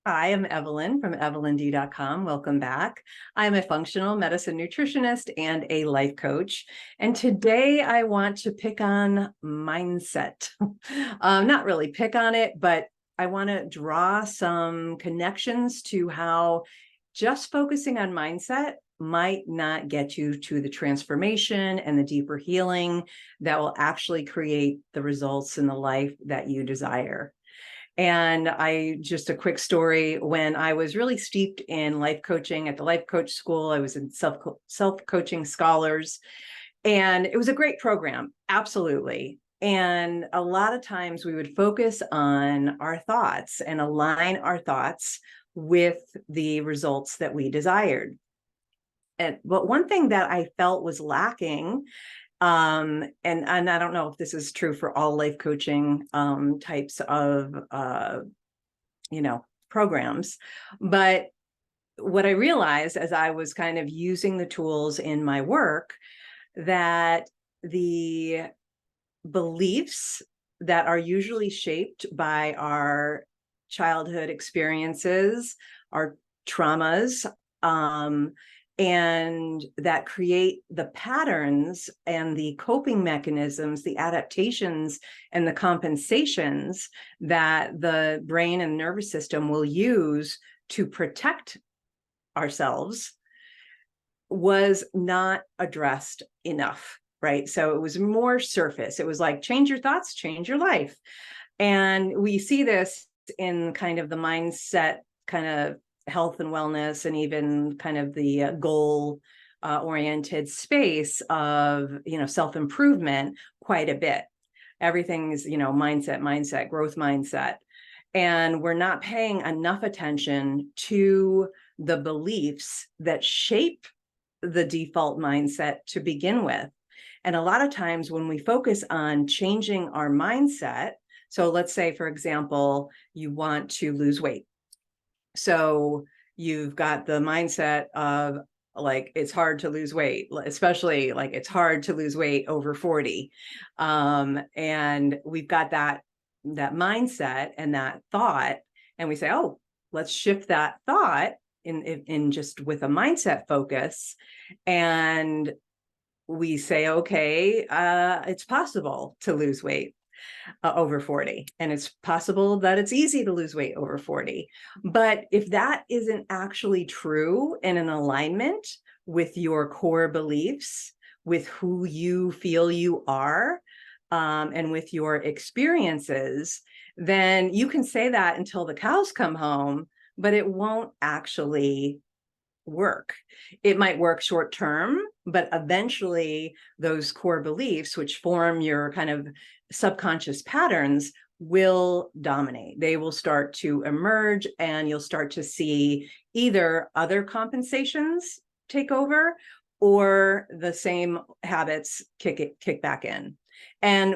I am Evelyn from evelynd.com. Welcome back. I'm a functional medicine nutritionist and a life coach. And today I want to pick on mindset. Not really pick on it, but I want to draw some connections to how just focusing on mindset might not get you to the transformation and the deeper healing that will actually create the results in the life that you desire. And just a quick story, when I was really steeped in life coaching at the life coach school, I was in self-coaching scholars, and it was a great program. Absolutely. And a lot of times we would focus on our thoughts and align our thoughts with the results that we desired. But one thing that I felt was lacking, and I don't know if this is true for all life coaching types of programs, but what I realized as I was kind of using the tools in my work, that the beliefs that are usually shaped by our childhood experiences, our traumas, and that create the patterns and the coping mechanisms, the adaptations and the compensations that the brain and nervous system will use to protect ourselves, was not addressed enough, right? So it was more surface. It was like, change your thoughts, change your life. And we see this in kind of the mindset, kind of health and wellness, and even kind of the goal oriented space of, self-improvement quite a bit. Everything is, mindset, growth mindset. And we're not paying enough attention to the beliefs that shape the default mindset to begin with. And a lot of times when we focus on changing our mindset, so let's say, for example, you want to lose weight. So you've got the mindset of like, it's hard to lose weight, especially like it's hard to lose weight over 40. And we've got that mindset and that thought, and we say, oh, let's shift that thought in just with a mindset focus. And we say, okay, it's possible to lose weight over 40. And it's possible that it's easy to lose weight over 40. But if that isn't actually true and in alignment with your core beliefs, with who you feel you are, and with your experiences, then you can say that until the cows come home, but it won't actually work. It might work short term, but eventually those core beliefs, which form your kind of subconscious patterns, will dominate. They will start to emerge, and you'll start to see either other compensations take over or the same habits kick back in. And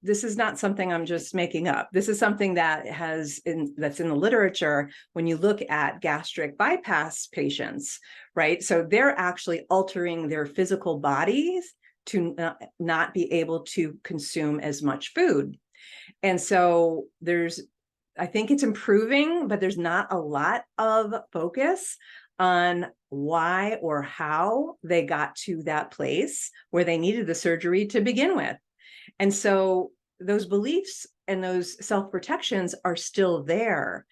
this is not something I'm just making up. This is something that that's in the literature. When you look at gastric bypass patients, right? So they're actually altering their physical bodies to not be able to consume as much food. And so I think it's improving, but there's not a lot of focus on why or how they got to that place where they needed the surgery to begin with. And so those beliefs and those self-protections are still there.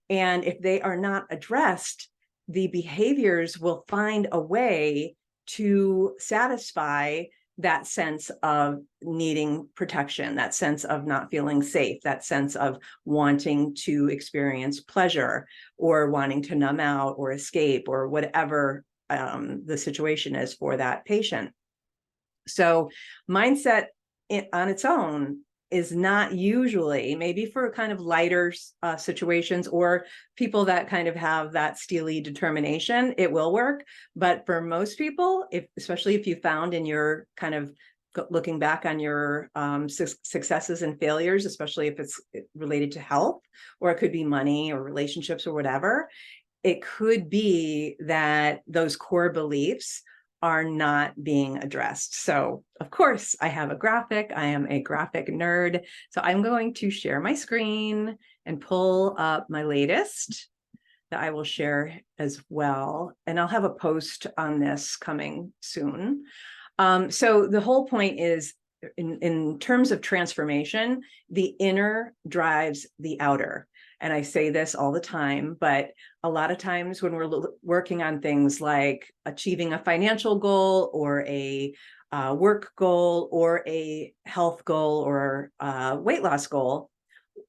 And if they are not addressed, the behaviors will find a way to satisfy that sense of needing protection, that sense of not feeling safe, that sense of wanting to experience pleasure or wanting to numb out or escape or whatever the situation is for that patient. So mindset on its own is not usually, maybe for kind of lighter situations or people that kind of have that steely determination, it will work. But for most people, especially if you found in your kind of looking back on your successes and failures, especially if it's related to health, or it could be money or relationships or whatever, it could be that those core beliefs are not being addressed. So of course I have a graphic. I am a graphic nerd. So I'm going to share my screen and pull up my latest I will share as well. And I'll have a post on this coming soon. So the whole point is, in terms of transformation, the inner drives the outer. And I say this all the time, but a lot of times when we're working on things like achieving a financial goal or a work goal or a health goal or weight loss goal,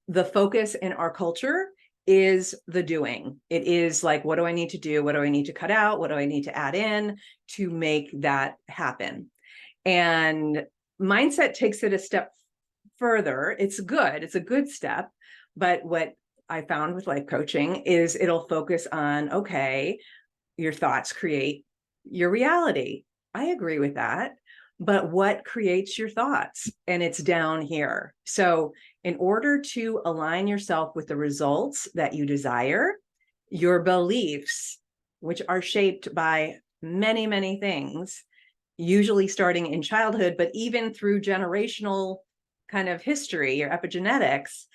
the focus in our culture is the doing. It is like, what do I need to do? What do I need to cut out? What do I need to add in to make that happen? And mindset takes it a step further. It's good. It's a good step. But what I found with life coaching is it'll focus on, okay, your thoughts create your reality. I agree with that. But what creates your thoughts? And it's down here. So in order to align yourself with the results that you desire, your beliefs, which are shaped by many, many things, usually starting in childhood, but even through generational kind of history, your epigenetics,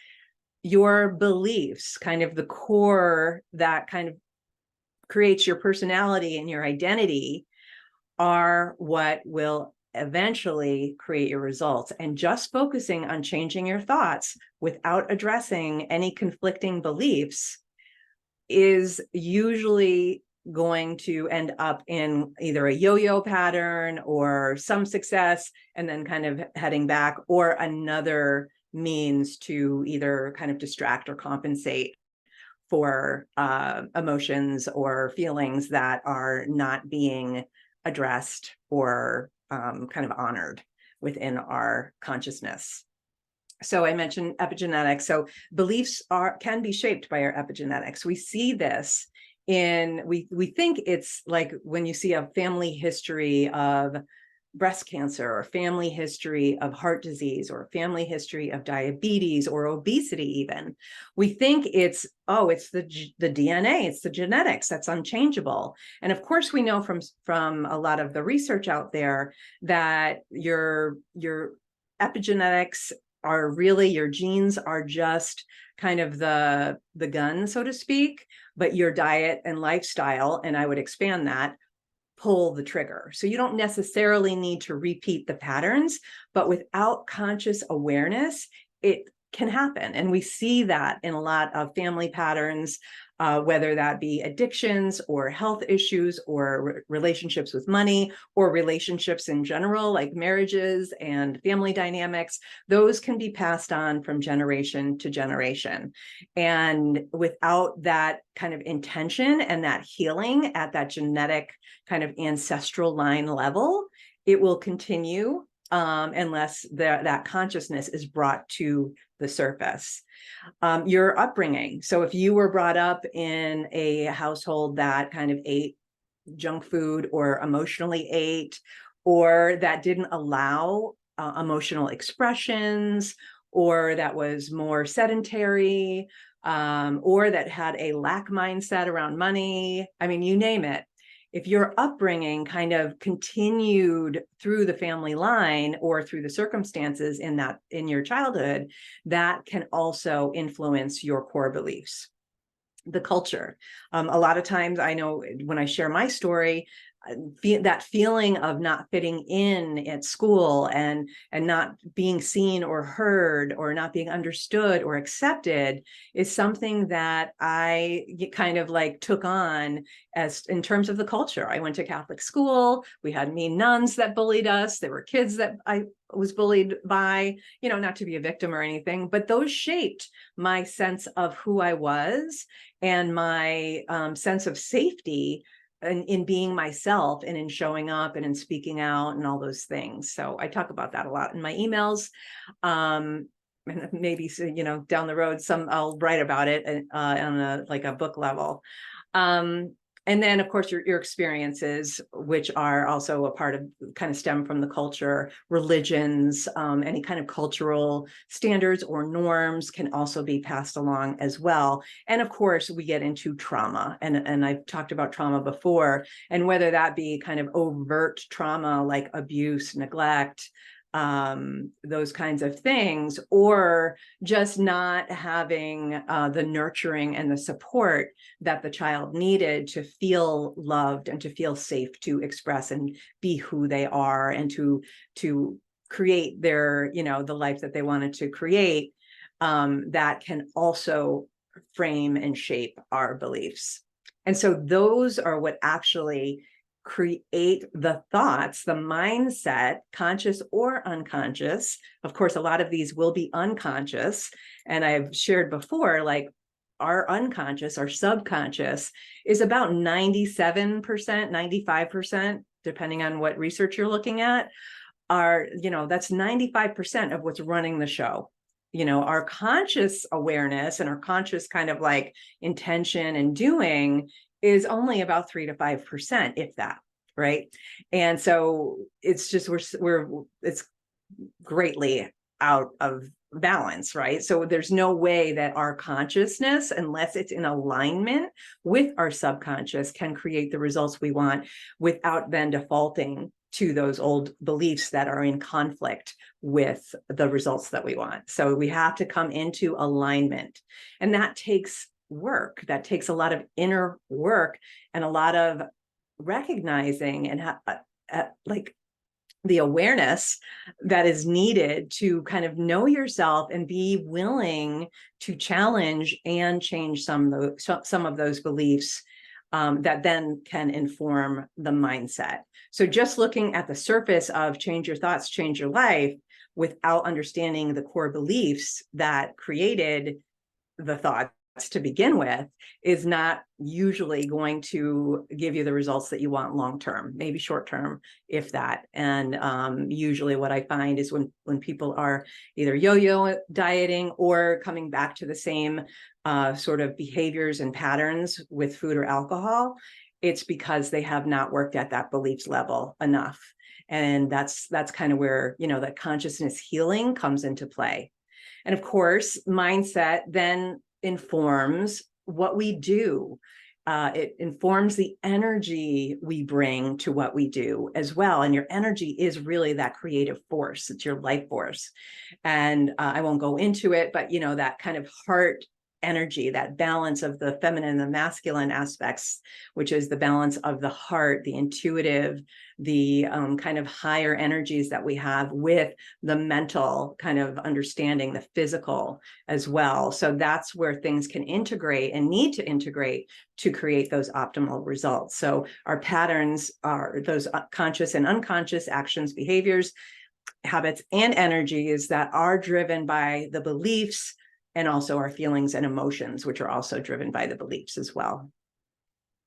your beliefs, kind of the core that kind of creates your personality and your identity, are what will eventually create your results. And just focusing on changing your thoughts without addressing any conflicting beliefs is usually going to end up in either a yo-yo pattern or some success and then kind of heading back, or another means to either kind of distract or compensate for emotions or feelings that are not being addressed or kind of honored within our consciousness. So I mentioned epigenetics. So beliefs can be shaped by our epigenetics. We see this in, we think it's like when you see a family history of breast cancer or family history of heart disease or family history of diabetes or obesity even, we think it's, oh, it's the DNA, it's the genetics, that's unchangeable. And of course we know from a lot of the research out there that your epigenetics are really, your genes are just kind of the gun, so to speak, but your diet and lifestyle, and I would expand that, pull the trigger. So you don't necessarily need to repeat the patterns, but without conscious awareness, it can happen. And we see that in a lot of family patterns, whether that be addictions or health issues or relationships with money or relationships in general, like marriages and family dynamics. Those can be passed on from generation to generation. And without that kind of intention and that healing at that genetic kind of ancestral line level, it will continue unless that consciousness is brought to the surface. Your upbringing. So if you were brought up in a household that kind of ate junk food or emotionally ate, or that didn't allow emotional expressions, or that was more sedentary, or that had a lack mindset around money, I mean, you name it. If your upbringing kind of continued through the family line or through the circumstances in your childhood, that can also influence your core beliefs. The culture. A lot of times I know when I share my story, that feeling of not fitting in at school and not being seen or heard or not being understood or accepted is something that I kind of like took on as in terms of the culture. I went to Catholic school. We had mean nuns that bullied us. There were kids that I was bullied by, you know, not to be a victim or anything, but those shaped my sense of who I was and my sense of safety in being myself and in showing up and in speaking out and all those things. So I talk about that a lot in my emails. And maybe, you know, down the road, I'll write about it on like a book level. And then, of course, your experiences, which are also a part of, kind of stem from the culture, religions, any kind of cultural standards or norms can also be passed along as well. And of course, we get into trauma. And I've talked about trauma before, and whether that be kind of overt trauma like abuse, neglect, those kinds of things, or just not having the nurturing and the support that the child needed to feel loved and to feel safe to express and be who they are, and to create their, the life that they wanted to create, that can also frame and shape our beliefs. And so those are what actually create the thoughts, the mindset, conscious or unconscious. Of course, a lot of these will be unconscious. And I've shared before, like our unconscious, our subconscious is about 97%, 95%, depending on what research you're looking at. That's 95% of what's running the show. Our conscious awareness and our conscious kind of like intention and doing is only about 3 to 5%, if that, right? And so it's just, it's greatly out of balance, right? So there's no way that our consciousness, unless it's in alignment with our subconscious, can create the results we want without then defaulting to those old beliefs that are in conflict with the results that we want. So we have to come into alignment, and that takes work. That takes a lot of inner work and a lot of recognizing and like the awareness that is needed to kind of know yourself and be willing to challenge and change some of those beliefs, that then can inform the mindset. So just looking at the surface of change your thoughts, change your life, without understanding the core beliefs that created the thoughts to begin with, is not usually going to give you the results that you want long term, maybe short term, if that. And usually what I find is when people are either yo-yo dieting or coming back to the same sort of behaviors and patterns with food or alcohol, it's because they have not worked at that beliefs level enough. And that's kind of where, that consciousness healing comes into play. And of course, mindset then informs what we do. It informs the energy we bring to what we do as well. And your energy is really that creative force. It's your life force. And I won't go into it, but that kind of heart energy, that balance of the feminine and the masculine aspects, which is the balance of the heart, the intuitive, the kind of higher energies that we have with the mental kind of understanding, the physical as well. So that's where things can integrate and need to integrate to create those optimal results. So our patterns are those conscious and unconscious actions, behaviors, habits, and energies that are driven by the beliefs, and also our feelings and emotions, which are also driven by the beliefs as well.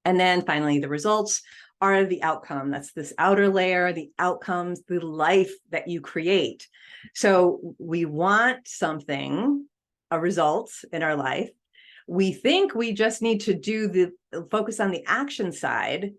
And then finally, the results are the outcome. That's this outer layer, the outcomes, the life that you create. So we want something, a result in our life. We think we just need to focus on the action side.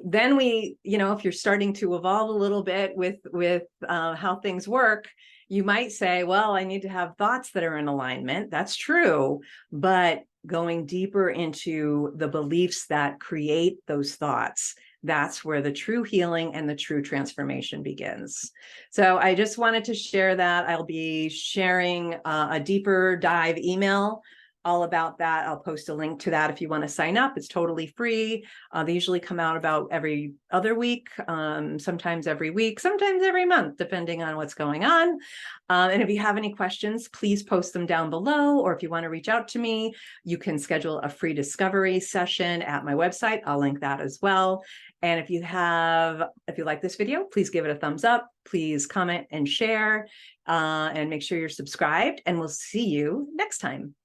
Then if you're starting to evolve a little bit with how things work, you might say, well, I need to have thoughts that are in alignment. That's true. But going deeper into the beliefs that create those thoughts, that's where the true healing and the true transformation begins. So I just wanted to share that. I'll be sharing a deeper dive email all about that. I'll post a link to that if you want to sign up. It's totally free. They usually come out about every other week, sometimes every week, sometimes every month, depending on what's going on. And if you have any questions, please post them down below. Or if you want to reach out to me, you can schedule a free discovery session at my website. I'll link that as well. And if you like this video, please give it a thumbs up. Please comment and share, and make sure you're subscribed. And we'll see you next time.